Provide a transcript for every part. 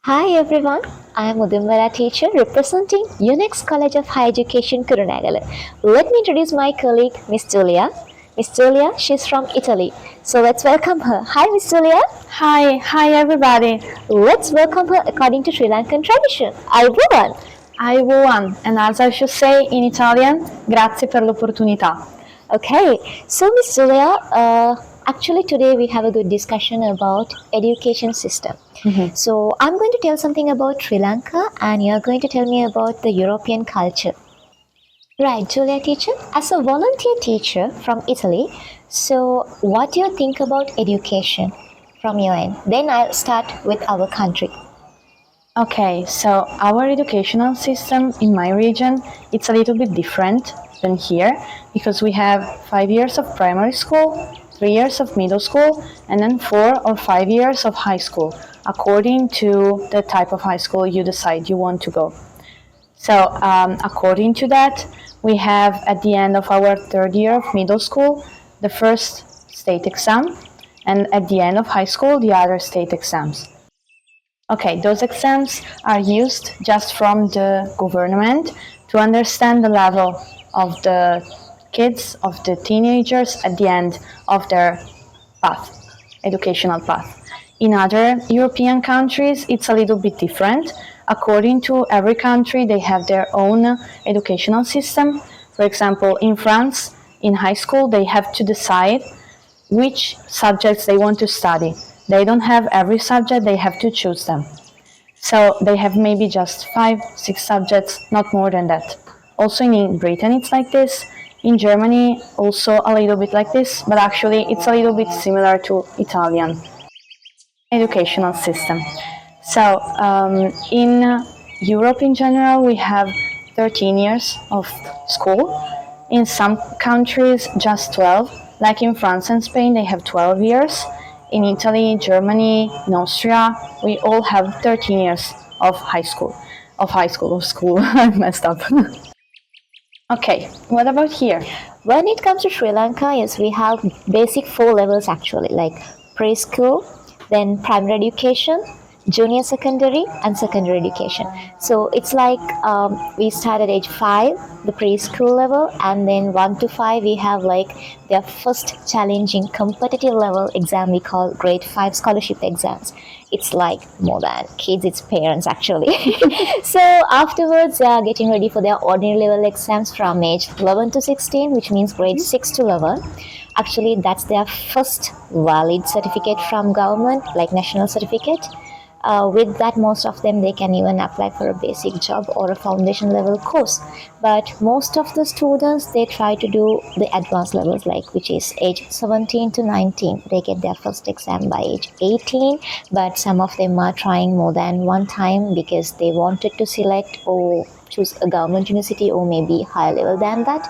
Hi everyone, I am Udimbara teacher representing UNEX College of Higher Education Kurunagalam. Let me introduce my colleague Miss Julia. Miss Julia, she's from Italy. So let's welcome her. Hi Miss Julia. Hi everybody. Let's welcome her according to Sri Lankan tradition. Everyone. I won, and as I should say in Italian, grazie per l'opportunità. Okay, so Miss Julia, actually today we have a good discussion about education system. So I'm going to tell something about Sri Lanka and you're going to tell me about the European culture. Right, Julia teacher, as a volunteer teacher from Italy, so what do you think about education from your end? Then I'll start with our country. Okay, so our educational system in my region, it's a little bit different than here because we have 5 years of primary school, 3 years of middle school, and then 4 or 5 years of high school, according to the type of high school you decide you want to go. So, according to that, we have at the end of our third year of middle school the first state exam, and at the end of high school the other state exams. Okay, those exams are used just from the government to understand the level of the kids, of the teenagers at the end of their path, educational path. In other European countries, it's a little bit different. According to every country, they have their own educational system. For example, in France, in high school, they have to decide which subjects they want to study. They don't have every subject, they have to choose them. So they have maybe just 5, 6 subjects, not more than that. Also in Britain it's like this. In Germany also a little bit like this, but actually it's a little bit similar to Italian educational system. So in Europe in general we have 13 years of school. In some countries just 12, like in France and Spain they have 12 years. In Italy, Germany, in Austria, we all have 13 years of high school. Of school. I messed up. Okay, what about here? When it comes to Sri Lanka, yes, we have basic four levels actually, like preschool, then primary education, junior secondary, and secondary education. So it's like we start at age 5, the preschool level, and then 1 to 5 we have like their first challenging competitive level exam we call grade 5 scholarship exams. It's like more than kids, it's parents actually. So afterwards they are getting ready for their ordinary level exams from age 11 to 16, which means grade 6 to 11. Actually that's their first valid certificate from government, like national certificate. With that, most of them they can even apply for a basic job or a foundation level course. But most of the students they try to do the advanced levels, like which is age 17 to 19. They get their first exam by age 18, but some of them are trying more than one time because they wanted to select or choose a government university or maybe higher level than that.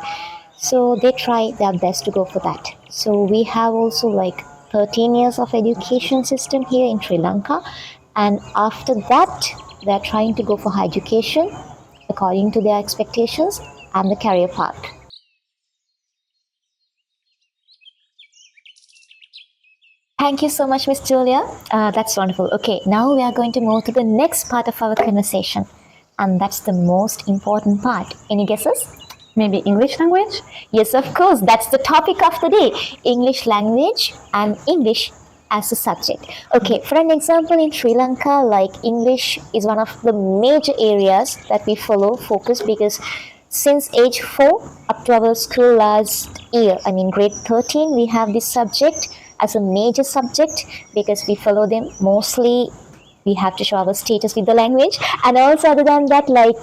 So they try their best to go for that. So we have also like 13 years of education system here in Sri Lanka, and after that they're trying to go for higher education according to their expectations and the career path. Thank you so much, Miss Julia. That's wonderful. Okay, now we are going to move to the next part of our conversation, and that's the most important part. Any guesses? Maybe English language? Yes, of course. That's the topic of the day. English language and English as a subject. Okay, for an example, in Sri Lanka, like English is one of the major areas that we follow, focus, because since age 4 up to our school last year, I mean grade 13, we have this subject as a major subject because we follow them mostly. We have to show our status with the language, and also other than that, like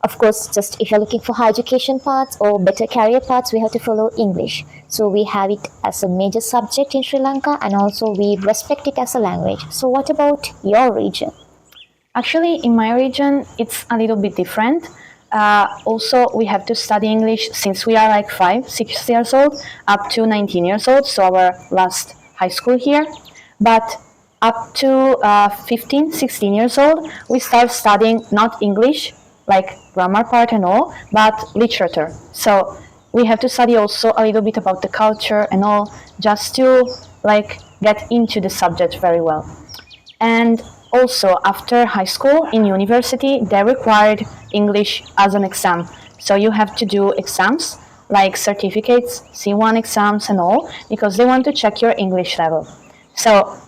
of course, just if you're looking for higher education paths or better career paths, we have to follow English. So we have it as a major subject in Sri Lanka, and also we respect it as a language. So what about your region? Actually, in my region, it's a little bit different. Also, we have to study English since we are like 5, 6 years old up to 19 years old, so our last high school here. But up to 15, 16 years old, we start studying not English, like grammar part and all, but literature. So we have to study also a little bit about the culture and all, just to like get into the subject very well. And Also, after high school, in university, they required English as an exam. So you have to do exams like certificates, C1 exams, and all, because they want to check your English level. So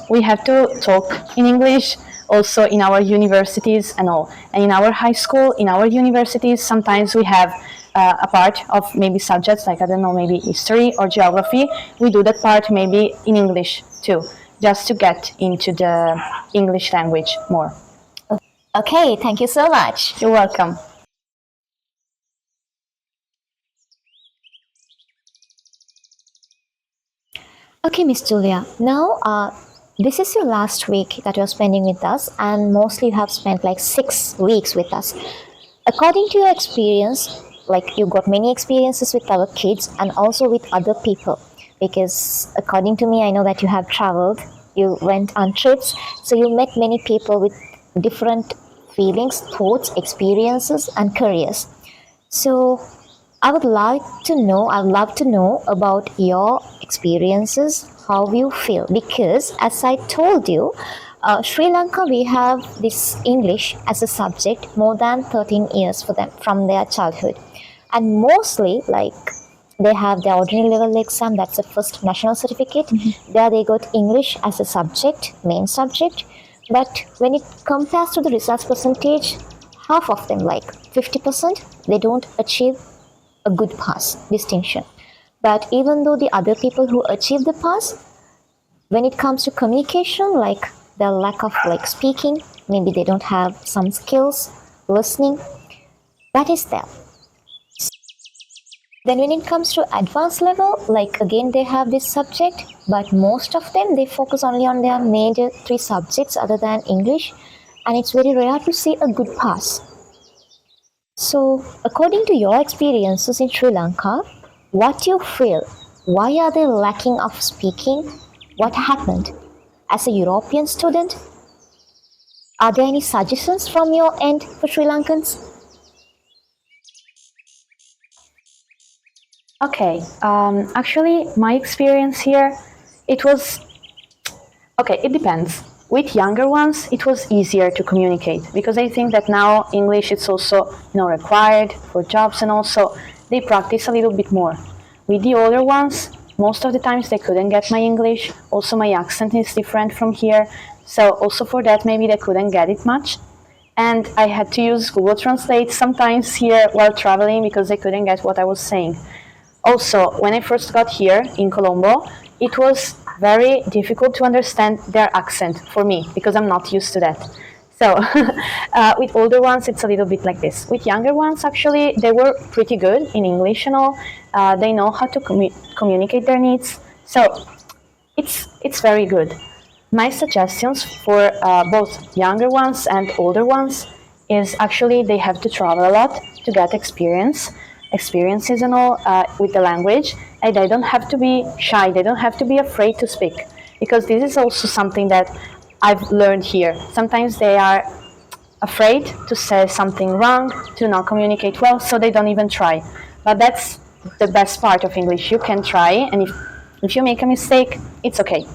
we have to talk in English also in our universities and all. And in our high school, in our universities, sometimes we have a part of maybe subjects like, I don't know, maybe history or geography. We do that part maybe in English too, just to get into the English language more. Okay, thank you so much. You're welcome. Okay, Miss Julia. Now, this is your last week that you're spending with us, and mostly you have spent like 6 weeks with us. According to your experience, like you got many experiences with our kids and also with other people, because according to me, I know that you have traveled, you went on trips, so you met many people with different feelings, thoughts, experiences, and careers. So I'd love to know about your experiences, how you feel. Because as I told you, Sri Lanka, we have this English as a subject more than 13 years for them from their childhood. And mostly, like, they have the ordinary level exam, that's the first national certificate. There they got English as a subject, main subject. But when it compares to the results percentage, half of them, like 50%, they don't achieve a good pass distinction. But even though the other people who achieve the pass, when it comes to communication, like the lack of like speaking, maybe they don't have some skills, listening, that is there. Then when it comes to advanced level, like again they have this subject, but most of them they focus only on their major 3 subjects other than English, and it's very rare to see a good pass. So, according to your experiences in Sri Lanka, what you feel? Why are they lacking of speaking? What happened? As a European student, are there any suggestions from your end for Sri Lankans? Okay, actually, my experience here, it was okay, it depends. With younger ones, it was easier to communicate because I think that now English is also required for jobs, and also they practice a little bit more. With the older ones, most of the times they couldn't get my English. Also, my accent is different from here, so also for that maybe they couldn't get it much. And I had to use Google Translate sometimes here while traveling because they couldn't get what I was saying. Also, when I first got here in Colombo, it was very difficult to understand their accent for me because I'm not used to that. So with older ones, it's a little bit like this. With younger ones, actually, they were pretty good in English and all. They know how to communicate their needs. So it's very good. My suggestions for both younger ones and older ones is actually they have to travel a lot to get experiences and all with the language, and they don't have to be shy, they don't have to be afraid to speak, because this is also something that I've learned here. Sometimes they are afraid to say something wrong, to not communicate well, so they don't even try. But that's the best part of English. You can try, and if you make a mistake, it's okay.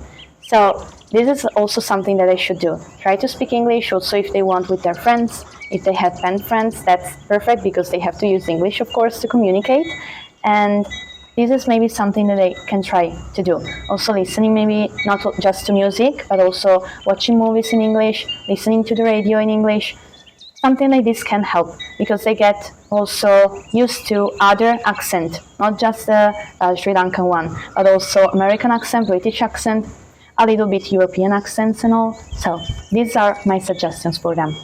So this is also something that they should do. Try to speak English also if they want with their friends. If they have pen friends, that's perfect because they have to use English, of course, to communicate. And this is maybe something that they can try to do. Also listening, maybe not just to music, but also watching movies in English, listening to the radio in English. Something like this can help because they get also used to other accent, not just the Sri Lankan one, but also American accent, British accent, a little bit European accents and all. So these are my suggestions for them.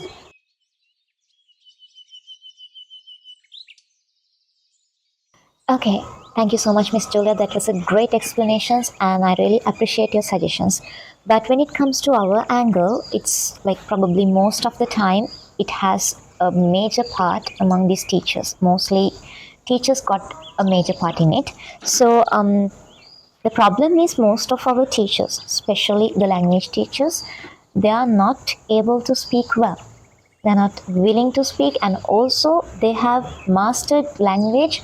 Okay, thank you so much, Miss Julia. That was a great explanations, and I really appreciate your suggestions. But when it comes to our angle, it's like probably most of the time it has a major part among these teachers. Mostly, teachers got a major part in it. So the problem is most of our teachers, especially the language teachers, they are not able to speak well. They're not willing to speak, and also they have mastered language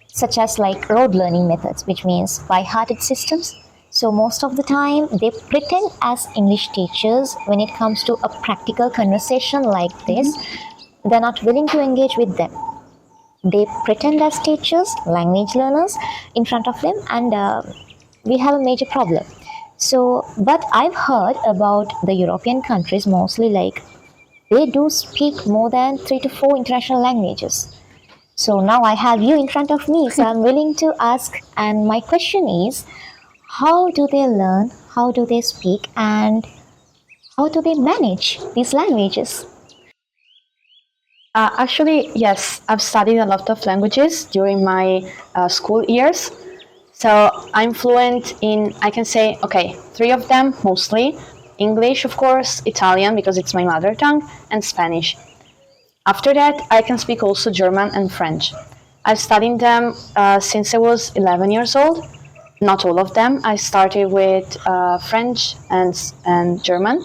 such as like rote learning methods, which means by hearted systems. So most of the time they pretend as English teachers when it comes to a practical conversation like this. They're not willing to engage with them. They pretend as teachers, language learners in front of them, and we have a major problem. So, but I've heard about the European countries mostly like they do speak more than 3 to 4 international languages. So now I have you in front of me, so I'm willing to ask. And my question is, how do they learn? How do they speak? And how do they manage these languages? Actually, yes, I've studied a lot of languages during my school years. So I'm fluent in, I can say, okay, three of them mostly: English, of course, Italian because it's my mother tongue, and Spanish. After that, I can speak also German and French. I've studied them since I was 11 years old. Not all of them. I started with French and German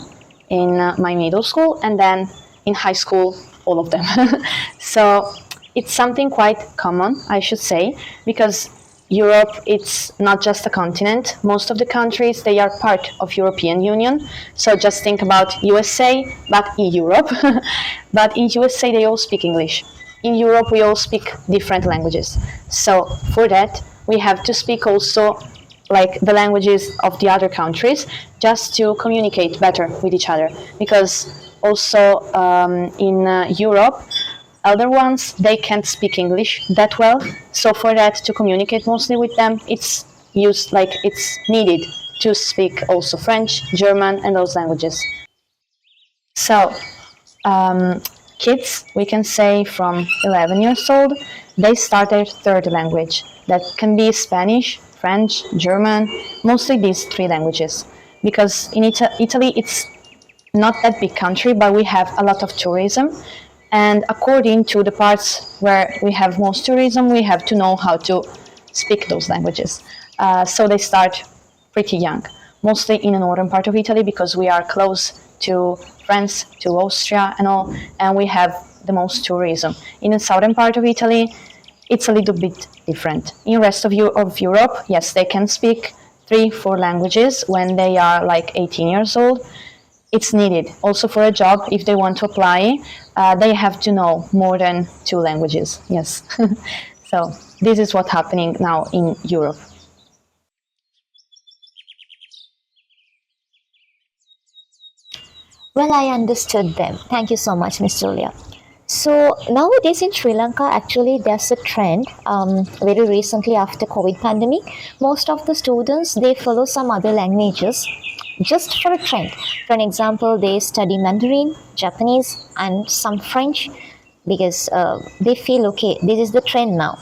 in my middle school, and then in high school, all of them. So it's something quite common, I should say, because Europe, it's not just a continent. Most of the countries, they are part of European Union. So just think about USA, but in Europe. But in USA, they all speak English. In Europe, we all speak different languages. So for that, we have to speak also like the languages of the other countries just to communicate better with each other. Because also in Europe, other ones, they can't speak English that well. So for that, to communicate mostly with them, it's used like it's needed to speak also French, German, and those languages. So kids, we can say from 11 years old, they start their third language. That can be Spanish, French, German, mostly these three languages. Because in Italy, it's not that big country, but we have a lot of tourism. And according to the parts where we have most tourism, we have to know how to speak those languages. So they start pretty young, mostly in the northern part of Italy because we are close to France, to Austria and all, and we have the most tourism. In the southern part of Italy, it's a little bit different. In the rest of Europe, yes, they can speak 3, 4 languages when they are like 18 years old. It's needed also for a job. If they want to apply, they have to know more than 2 languages. Yes. So this is what's happening now in Europe. Well, I understood them. Thank you so much, Miss Julia. So nowadays in Sri Lanka, actually, there's a trend. Very recently, after COVID pandemic, most of the students they follow some other languages just for a trend. For an example, they study Mandarin, Japanese, and some French because they feel okay. This is the trend now.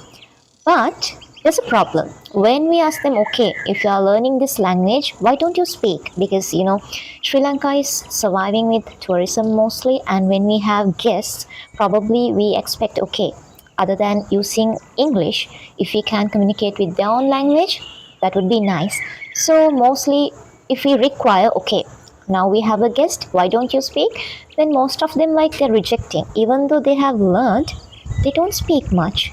But there's a problem. When we ask them, okay, if you are learning this language, why don't you speak? Because Sri Lanka is surviving with tourism mostly, and when we have guests, probably we expect, okay, other than using English, if we can communicate with their own language, that would be nice. So mostly, if we require, okay, now we have a guest, why don't you speak? Then most of them like they're rejecting, even though they have learned, they don't speak much.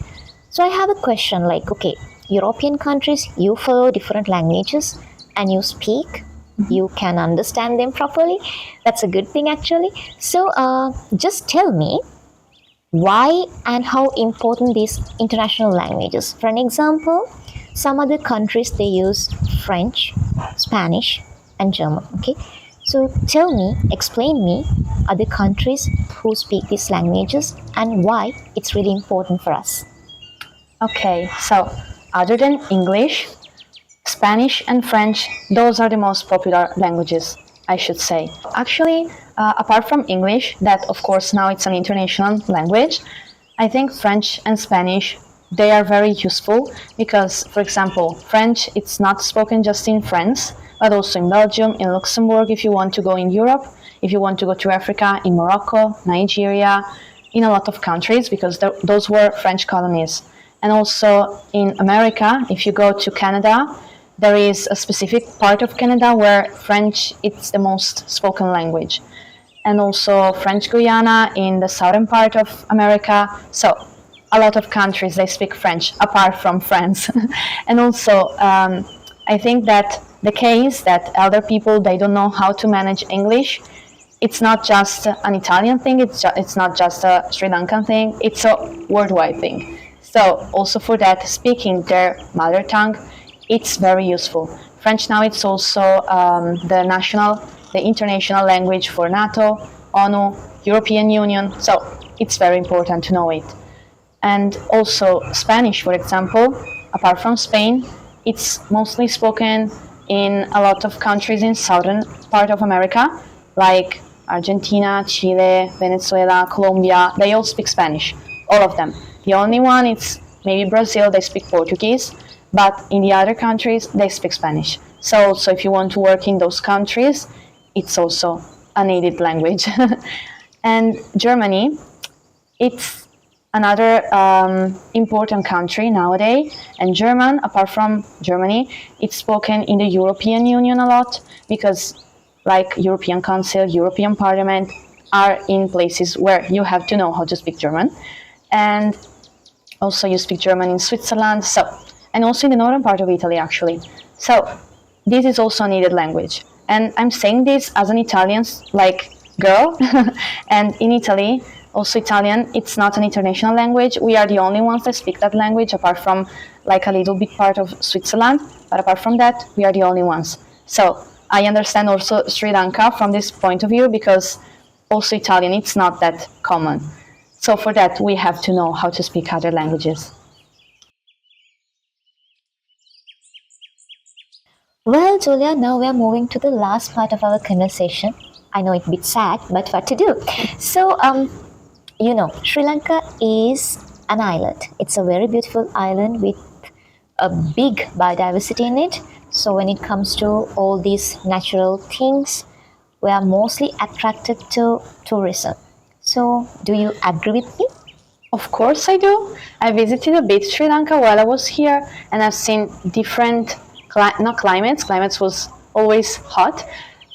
So I have a question like, okay, European countries, you follow different languages and you speak, you can understand them properly. That's a good thing actually. So just tell me why and how important these international languages. For an example, some other countries they use French, Spanish, and German. Okay, so tell me, explain me other countries who speak these languages and why it's really important for us. Okay, so other than English, Spanish and French, those are the most popular languages, I should say. Actually, apart from English, that of course now it's an international language, I think French and Spanish, they are very useful because, for example, French, it's not spoken just in France, but also in Belgium, in Luxembourg, if you want to go in Europe, if you want to go to Africa, in Morocco, Nigeria, in a lot of countries, because those were French colonies. And also in America, if you go to Canada, there is a specific part of Canada where French is the most spoken language. And also French Guiana in the southern part of America. So a lot of countries, they speak French, apart from France. And also, I think that the case that elder people, they don't know how to manage English. It's not just an Italian thing, it's not just a Sri Lankan thing, it's a worldwide thing. So also for that, speaking their mother tongue, it's very useful. French now, it's also the international language for NATO, ONU, European Union, so it's very important to know it. And also Spanish, for example, apart from Spain, it's mostly spoken in a lot of countries in southern part of America, like Argentina, Chile, Venezuela, Colombia. They all speak Spanish, all of them. The only one, it's maybe Brazil, they speak Portuguese, but in the other countries, they speak Spanish. So if you want to work in those countries, it's also a native language. And Germany, it's another important country nowadays, and German, apart from Germany, it's spoken in the European Union a lot, because like European Council, European Parliament are in places where you have to know how to speak German. And also you speak German in Switzerland, and also in the northern part of Italy actually. So this is also a needed language. And I'm saying this as an Italian girl, and in Italy, also Italian, it's not an international language. We are the only ones that speak that language, apart from a little bit part of Switzerland, but apart from that, we are the only ones. So I understand also Sri Lanka from this point of view, because also Italian, it's not that common. So for that, we have to know how to speak other languages. Well, Julia, now we are moving to the last part of our conversation. I know it's a bit sad, but what to do? So, Sri Lanka is an island. It's a very beautiful island with a big biodiversity in it. So when it comes to all these natural things, we are mostly attracted to tourism. So do you agree with me? Of course I do. I visited a bit Sri Lanka while I was here, and I've seen different, not climates, climates was always hot,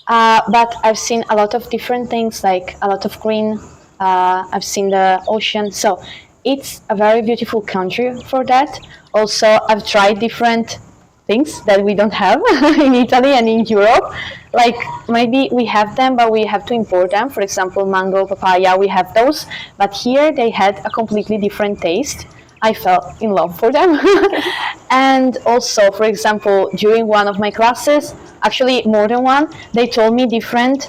but I've seen a lot of different things, like a lot of green. I've seen the ocean, so it's a very beautiful country for that. Also, I've tried different things that we don't have in Italy and in Europe. Like maybe we have them, but we have to import them. For example, mango, papaya, we have those, but here they had a completely different taste. I fell in love for them. And also, for example, during one of my classes, actually more than one, they told me different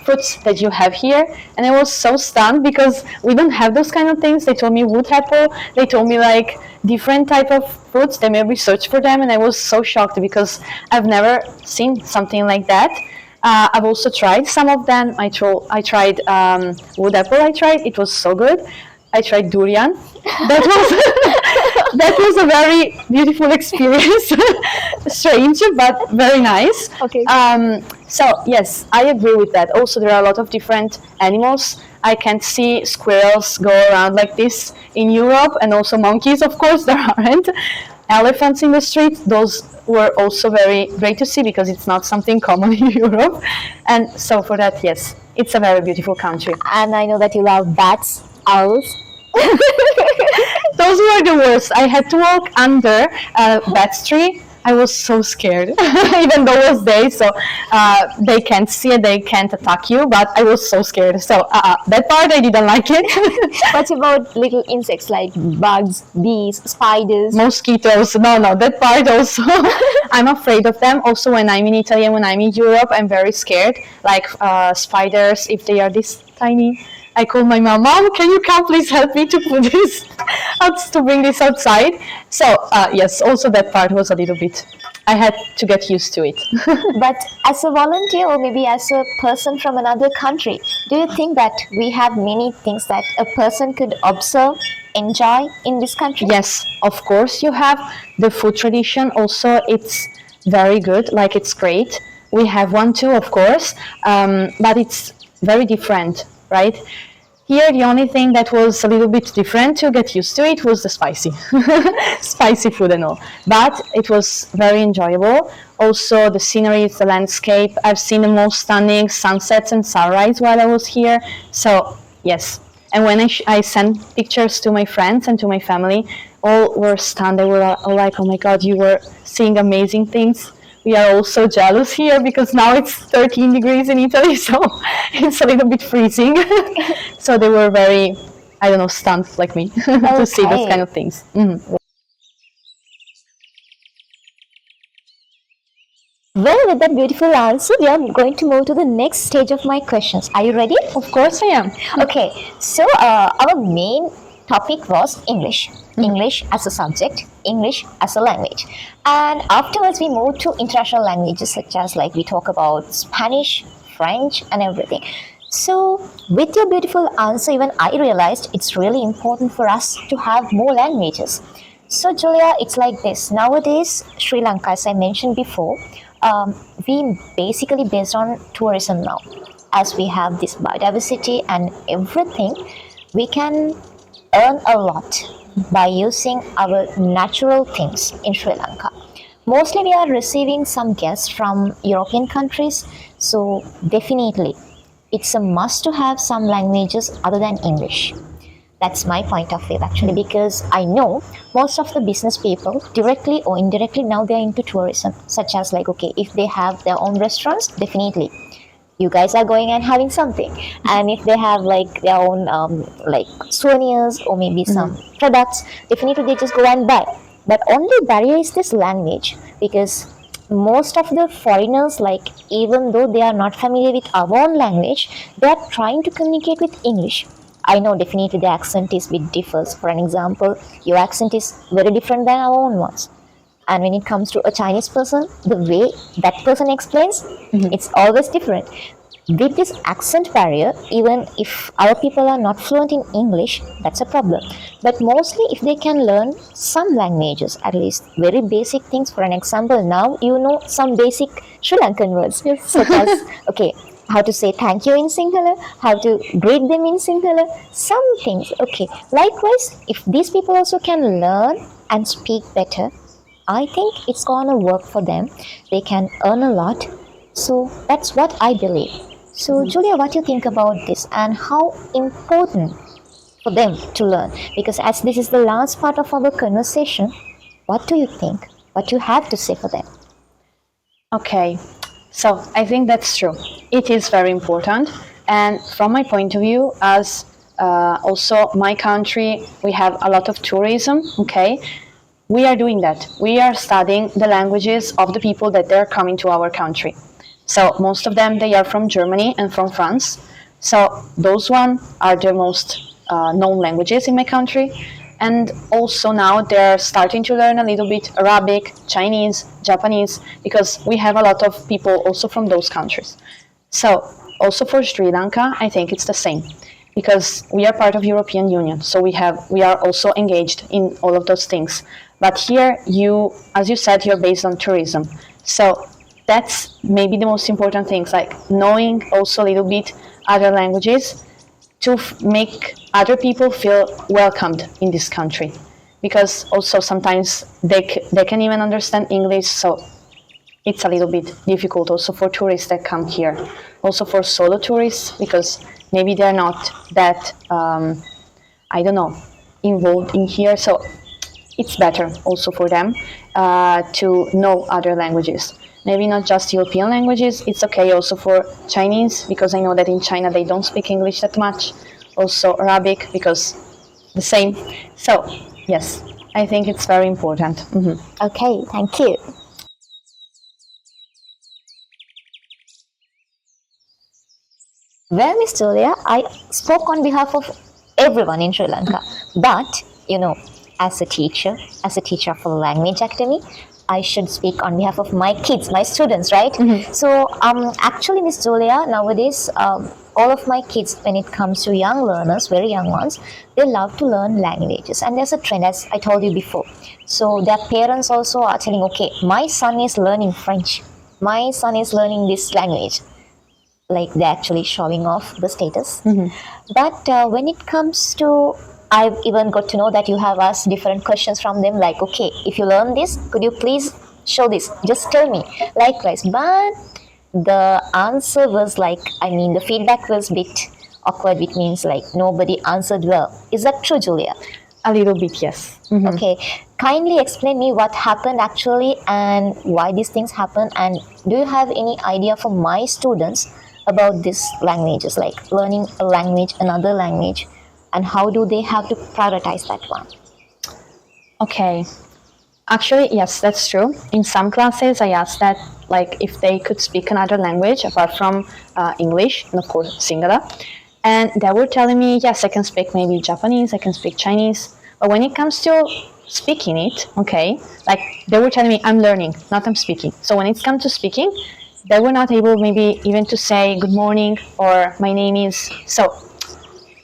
fruits that you have here, and I was so stunned because we don't have those kind of things. They told me wood apple, they told me different type of fruits. They made me search for them, and I was so shocked because I've never seen something like that. I've also tried some of them. I tried wood apple. It was so good. I tried durian. That was that was a very beautiful experience. Strange, but very nice. Okay. So yes, I agree with that. Also, there are a lot of different animals. I can't see squirrels go around like this in Europe, and also monkeys, of course, there aren't. Elephants in the street, those were also very great to see because it's not something common in Europe. And so for that, yes, it's a very beautiful country. And I know that you love bats, owls. Those were the worst. I had to walk under a bat tree. I was so scared, even though it was day, so they can't see it, they can't attack you, but I was so scared. So that part I didn't like it. What about little insects like bugs, bees, spiders? Mosquitoes, no, that part also. I'm afraid of them. Also, when I'm in Italy and when I'm in Europe, I'm very scared. Like spiders, if they are this tiny. I called my mom, can you come please help me to put this to bring this outside? So yes, also that part was a little bit, I had to get used to it. But as a volunteer or maybe as a person from another country, do you think that we have many things that a person could observe, enjoy in this country? Yes, of course you have. The food tradition also, it's very good, it's great. We have one too, of course, but it's very different. Right? Here, the only thing that was a little bit different to get used to it was the spicy food and all. But it was very enjoyable. Also, the scenery, the landscape. I've seen the most stunning sunsets and sunrise while I was here. So, yes. And when I sent pictures to my friends and to my family, all were stunned. They were all like, oh my God, you were seeing amazing things. we are also jealous here because now it's 13 degrees in Italy, so it's a little bit freezing. So they were very, I don't know, stunned like me to see those kind of things. Well, with that beautiful answer, we are going to move to the next stage of my questions. Are you ready? Of course I am. Okay, so our main topic was English. English as a subject, English as a language. And afterwards we moved to international languages such as like we talk about Spanish, French and everything. So with your beautiful answer, even I realized it's really important for us to have more languages. So Julia, it's like this. Nowadays, Sri Lanka, as I mentioned before, we basically based on tourism now. As we have this biodiversity and everything, we can earn a lot by using our natural things in Sri Lanka. Mostly we are receiving some guests from European countries, so definitely it's a must to have some languages other than English. That's my point of view actually, because I know most of the business people directly or indirectly now they're into tourism, such as like, okay, if they have their own restaurants, definitely you guys are going and having something. And if they have like their own like souvenirs or maybe some products, definitely they just go and buy. But only barrier is this language, because most of the foreigners, like even though they are not familiar with our own language, they are trying to communicate with English. I know definitely the accent is bit differs. For an example, your accent is very different than our own ones. And when it comes to a Chinese person, the way that person explains, it's always different. With this accent barrier, even if our people are not fluent in English, that's a problem. But mostly if they can learn some languages, at least very basic things. For an example, now you know some basic Sri Lankan words, such as, okay, how to say thank you in Sinhala, how to greet them in Sinhala, some things. Okay, likewise, if these people also can learn and speak better, I think it's gonna work for them. They can earn a lot. So that's what I believe. So Julia, what do you think about this and how important for them to learn? Because as this is the last part of our conversation, what do you think? What do you have to say for them? Okay, so I think that's true. It is very important. And from my point of view, as also my country, we have a lot of tourism, okay? We are doing that. We are studying the languages of the people that they're coming to our country. So most of them, they are from Germany and from France. So those one are the most known languages in my country. And also now they're starting to learn a little bit Arabic, Chinese, Japanese, because we have a lot of people also from those countries. So also for Sri Lanka, I think it's the same, because we are part of European Union. So we are also engaged in all of those things. But here, as you said, you're based on tourism. So that's maybe the most important things, like knowing also a little bit other languages to make other people feel welcomed in this country. Because also sometimes they can even understand English, so it's a little bit difficult also for tourists that come here. Also for solo tourists, because maybe they're not that, I don't know, involved in here. So it's better also for them to know other languages. Maybe not just European languages, it's okay also for Chinese, because I know that in China they don't speak English that much. Also Arabic, because the same. So, yes, I think it's very important. Okay, thank you. Well, Miss Julia, I spoke on behalf of everyone in Sri Lanka. But, as a teacher of a language academy, I should speak on behalf of my kids, my students, right? So, actually, Miss Julia, nowadays, all of my kids, when it comes to young learners, very young ones, they love to learn languages. And there's a trend, as I told you before. So, their parents also are telling, okay, my son is learning French. My son is learning this language. Like they're actually showing off the status. But when it comes to, I've even got to know that you have asked different questions from them, like, okay, if you learn this, could you please show this? Just tell me. Likewise, but the answer was like, the feedback was a bit awkward, which means like nobody answered well. Is that true, Julia? A little bit, yes. Okay, kindly explain me what happened actually and why these things happen. And do you have any idea for my students about these languages, like learning a language, another language, and how do they have to prioritize that one? Okay. Actually, yes, that's true. In some classes, I asked that, like, if they could speak another language apart from English, and of course, Sinhala. And they were telling me, yes, I can speak maybe Japanese, I can speak Chinese. But when it comes to speaking it, okay, like, they were telling me, I'm learning, not I'm speaking. So when it comes to speaking, they were not able maybe even to say good morning or my name is. So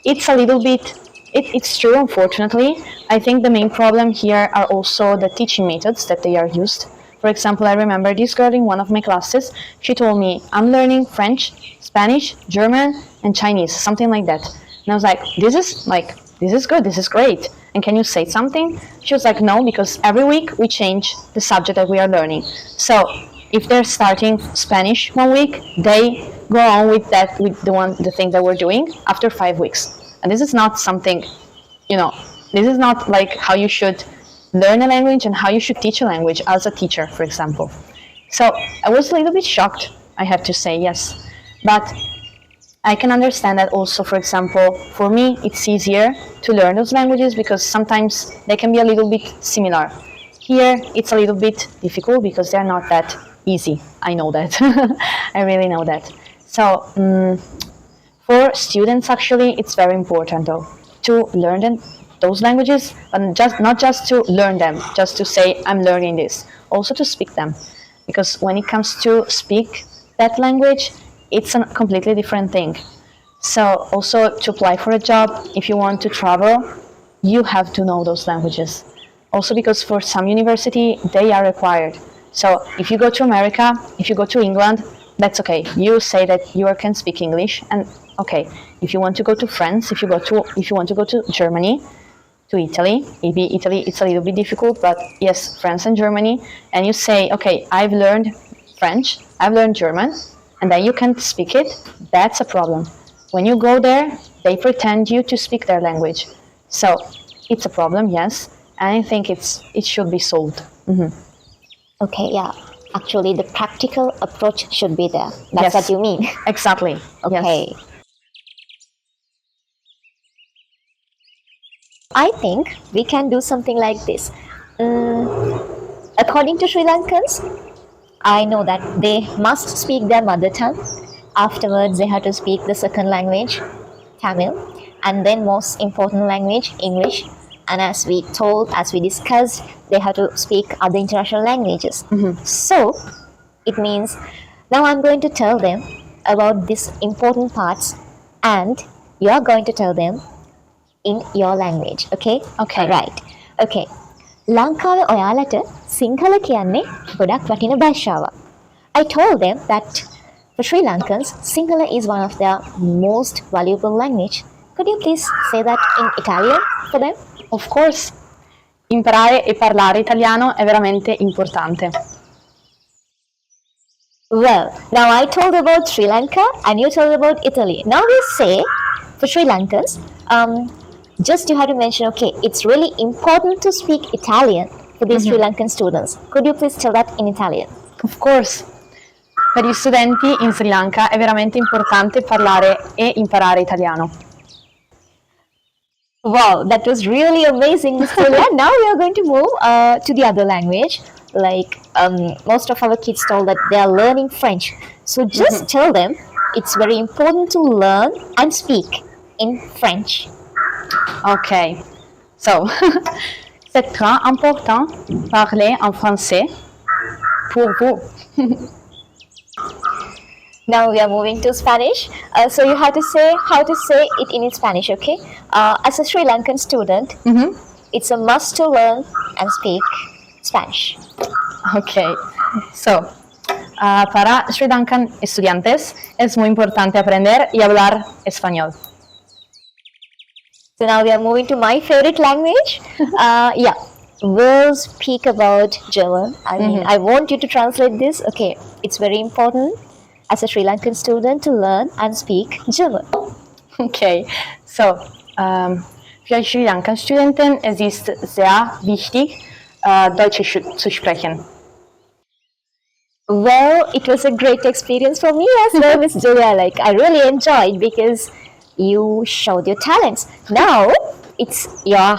it's a little bit, it's true, unfortunately. I think the main problem here are also the teaching methods that they are used. For example, I remember this girl in one of my classes, she told me, I'm learning French, Spanish, German, and Chinese, something like that. And I was like, this is good, this is great. And can you say something? She was like, no, because every week we change the subject that we are learning. So if they're starting Spanish one week, they go on with that, with the thing that we're doing after 5 weeks. And this is not something, this is not like how you should learn a language and how you should teach a language as a teacher, for example. So I was a little bit shocked, I have to say, yes. But I can understand that also, for example, for me, it's easier to learn those languages because sometimes they can be a little bit similar. Here, it's a little bit difficult because they're not that easy. I know that. I really know that. So, for students, actually, it's very important, though, to learn those languages, but not just to learn them, just to say, I'm learning this. Also to speak them. Because when it comes to speak that language, it's a completely different thing. So also to apply for a job, if you want to travel, you have to know those languages. Also because for some university, they are required. So if you go to America, if you go to England, that's okay. You say that you can speak English, and okay. If you want to go to France, if you want to go to Germany, to Italy, maybe Italy it's a little bit difficult, but yes, France and Germany, and you say, okay, I've learned French, I've learned German, and then you can't speak it, that's a problem. When you go there, they pretend you to speak their language. So it's a problem, yes, and I think it should be solved. Okay, yeah. Actually, the practical approach should be there. That's Yes. what you mean. Exactly. Okay. Yes. I think we can do something like this. According to Sri Lankans, I know that they must speak their mother tongue. Afterwards, they have to speak the second language, Tamil, and then most important language, English. And as we discussed, they have to speak other international languages. So it means now I'm going to tell them about these important parts, and you're going to tell them in your language. Okay? Okay. Right. Okay. ලංකාවේ ඔයාලට සිංහල කියන්නේ ගොඩක් වටින භාෂාවක්. I told them that for Sri Lankans, Sinhala is one of their most valuable language. Could you please say that in Italian for them? Of course. Imparare e parlare italiano è veramente importante. Well, now I told about Sri Lanka and you told about Italy. Now we say for Sri Lankans, just you have to mention, okay, it's really important to speak Italian for these Sri Lankan students. Could you please tell that in Italian? Of course. Per gli studenti in Sri Lanka è veramente importante parlare e imparare italiano. Wow, that was really amazing, Ms. Julia. Now we are going to move to the other language. Like most of our kids told that they are learning French. So just tell them it's very important to learn and speak in French. Ok. So, c'est très important parler en français pour vous. Now we are moving to Spanish. So you have to say how to say it in Spanish, okay? As a Sri Lankan student, it's a must to learn and speak Spanish. Ok. So, para Sri Lankan estudiantes es muy importante aprender y hablar español. So now we are moving to my favorite language. Yeah, we'll speak about German. I mean, I want you to translate this. Okay, it's very important as a Sri Lankan student to learn and speak German. Okay, so Für Sri Lankan Studenten es ist sehr wichtig, Deutsch zu sprechen. Well, it was a great experience for me as well, Miss Julia. Like, I really enjoyed because you showed your talents. Now, it's your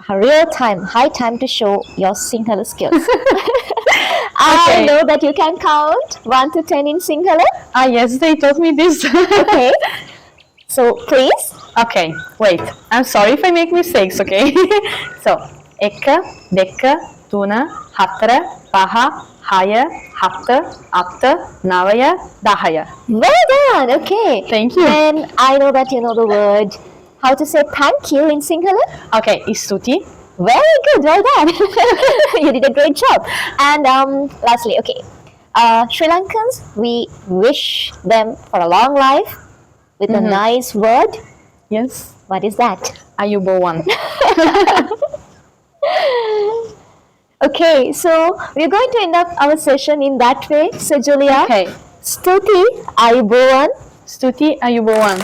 real time, high time to show your Sinhala skills. I Okay. know that you can count 1 to 10 in Sinhala. Ah, yes, they taught me this. Okay. So, please. Okay, wait. I'm sorry if I make mistakes, okay? So, eka, deka, tuna, hatara, paha, haya, hatta, atta, navaya, dahaya. Well done. Okay. Thank you. Then I know that you know the word how to say thank you in Sinhala. Okay, istuti. Very good. Well done. You did a great job. And lastly, okay. Sri Lankans, we wish them for a long life with a nice word. Yes. What is that? Ayubowan. Okay, so we're going to end up our session in that way. So, Julia, Okay. Stuti Ayubowan. Stuti ayubowan.